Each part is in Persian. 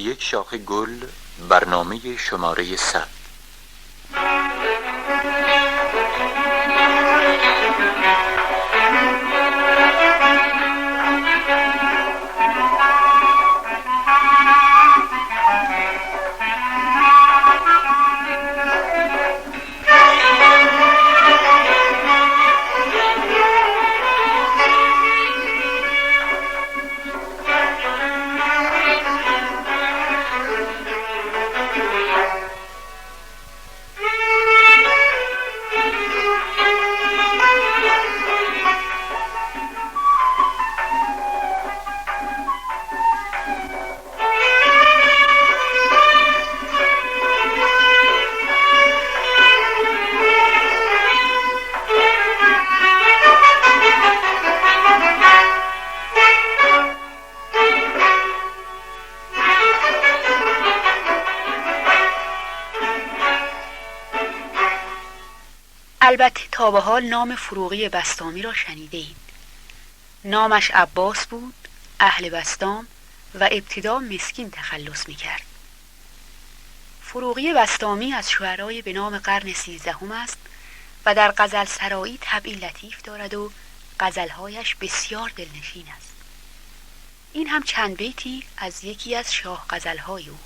یک شاخه گل، برنامه شماره 100. البته تا به حال نام فروغی بسطامی را شنیده اید. نامش عباس بود، اهل بسطام، و ابتدا مسکین تخلص می‌کرد. فروغی بسطامی از شعرای به نام قرن 13 است و در غزل سرایی طبعی لطیف دارد و غزلهایش بسیار دلنشین است. این هم چند بیتی از یکی از شاه غزلهای او.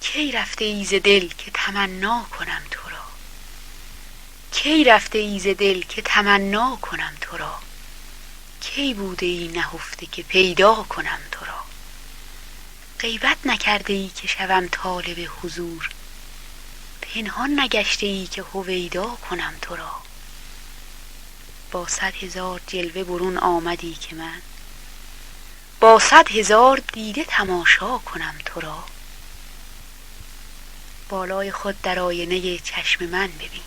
کی رفته ای ز دل که تمنا کنم تو را، کی رفته ای ز دل که تمنا کنم تو را، کی بوده ای نهفته که پیدا کنم تو را، غیبت نکرده ای که شوم طالب حضور، پنهان نگشته ای که هویدا کنم تو را، با 100,000 جلوه برون آمدی که من با 100,000 دیده تماشا کنم تو را، بالای خود در آینه چشم من ببین،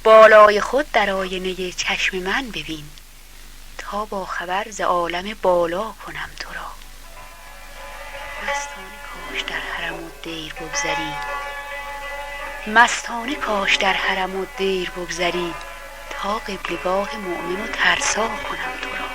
بالای خود در آینه چشم من ببین، تا با خبر ز عالم بالا کنم تو را، مستانه کاش در حرم و دیر بگذری، مستانه کاش در حرم و دیر بگذری، تا قبلگاه مؤمن و ترسا کنم تو را.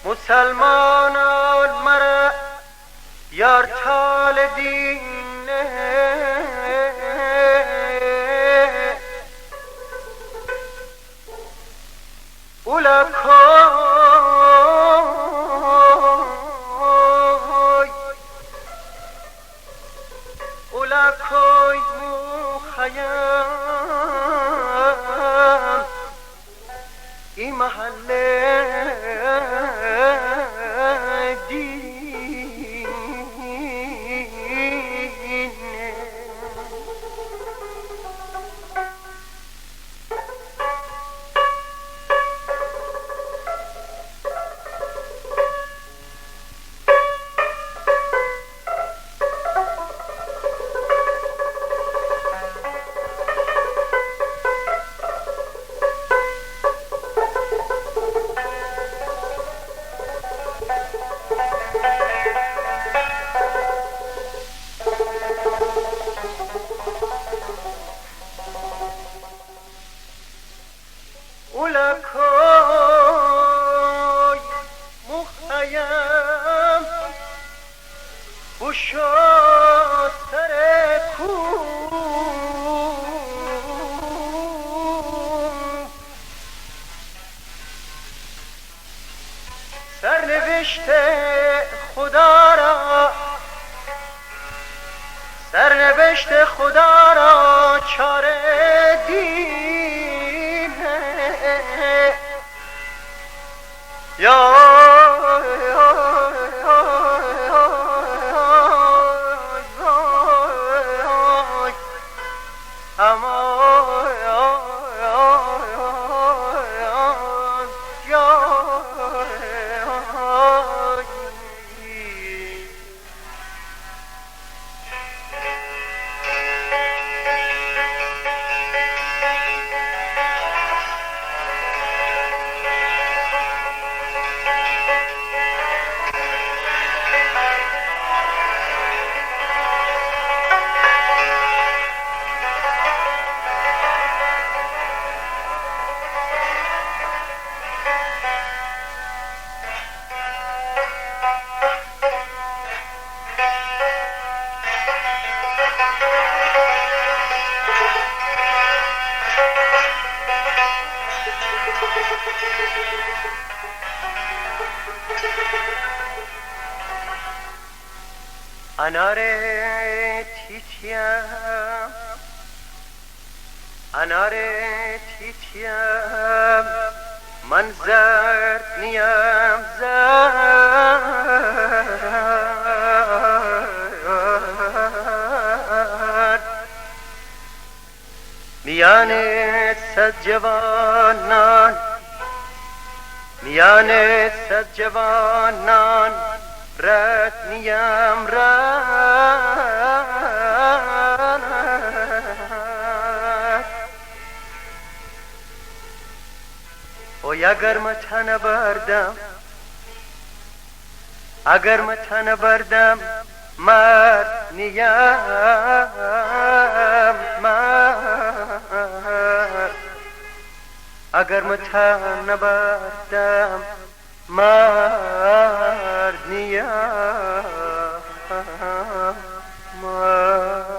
مسلمانان مرا یار تال دینه، اولا کوی مخیم این محله سرنوشت خدا را چاره دید. انار تیتیم انار تیتیم من زرد نیم زرد میان صد جوانان میان صد جوانان رد نیم رد اوی اگر متن بردم اگر متن بردم مرد نیم مرد اگر متن بردم مرد نیم مرد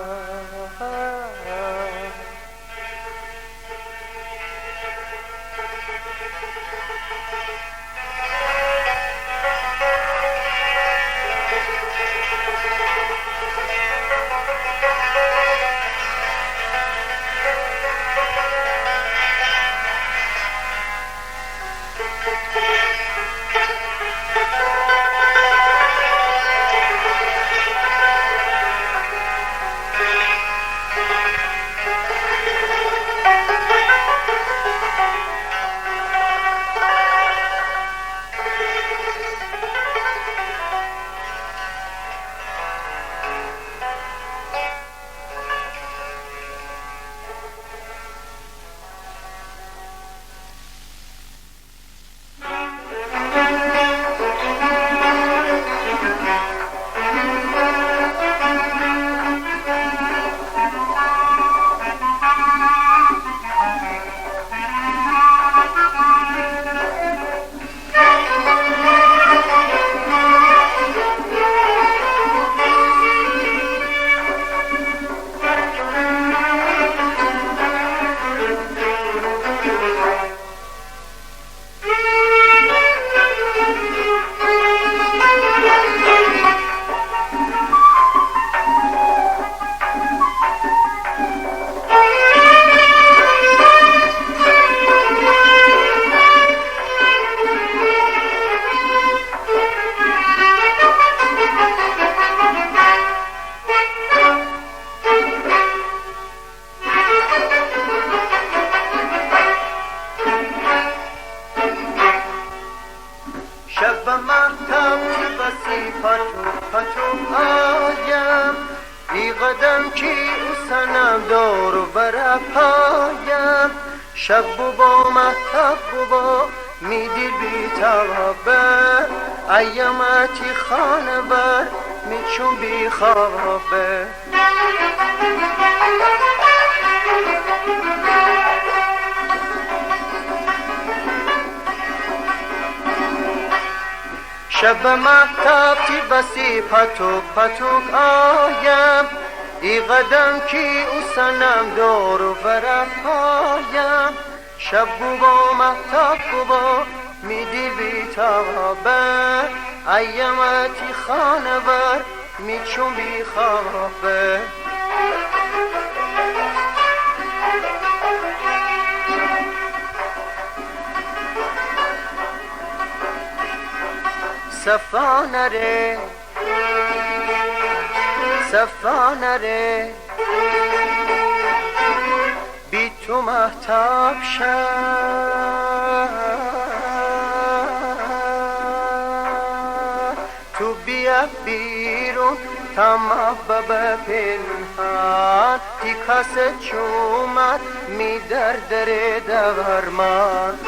شب مهتم که بسی پتو آیم ای قدم که او سنم دور و بر پایم شب با مهتب با می دل بی توابه ایامتی خانه بر می چون بی خوابه شب مهتاب تی بسی پتوک آیم ای قدم کی او سنم دور و برم پایم شب با مهتاب با می دل بی تابه ایامتی خانه بر می چون بی خوابه صفا نره صفا نره بی تو مهتاب شد تو بیا بیرون تمام پنهان تی کس چومد می دردره دورمان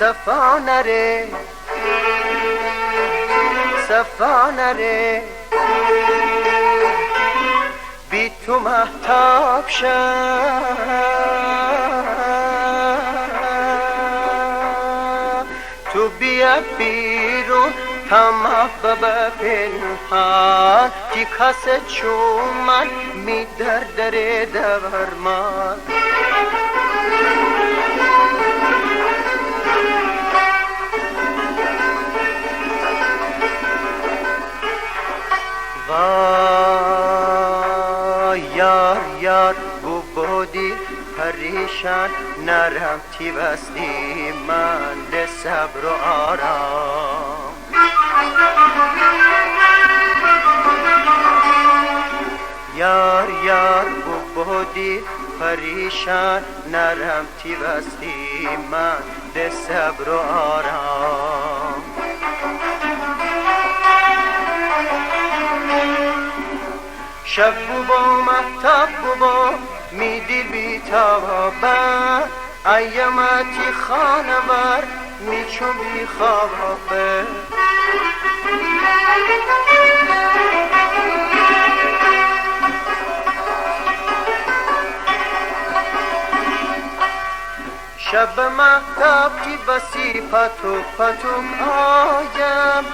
صفا نره صفا نره بی تو مهتاب شد تو بیا بیرون تمام پنهان کی کس چومن می دردره دورمان یار یار بودی پریشان نرم تی بستی من ده صبر و آرام یار یار بودی پریشان نرم تی بستی من ده صبر و آرام شب بو مهتاب بو میدی بی تابه ایامتی خانوار میچو بی خوابه شب مهتاب کی بسی پتوک پتوک آیم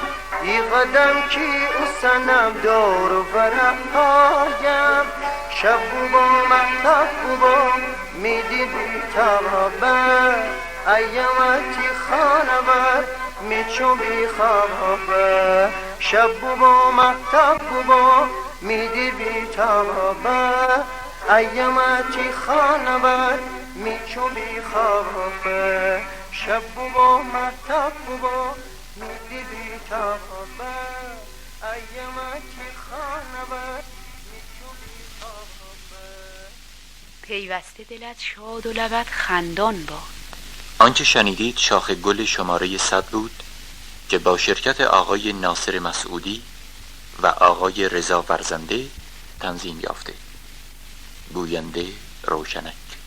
ای قدم کی او سنم دور و برهایم شب بو مهتاب بو میدی بی تابه ایامتی خانوار میچو بی خوابه شب بو مهتاب بو میدی بی تابه ایامتی خانوار میچو بی خوابه شب بو مهتاب بو میدی بی تابه ایامتی خانوار میچو بی خوابه پیوسته دلت شاد و لبت خندان باد. آنچه شنیدید شاخ گل شماره 100 بود که با شرکت آقای ناصر مسعودی و آقای رضا فرزنده تنظیم یافته. گوینده روشنک.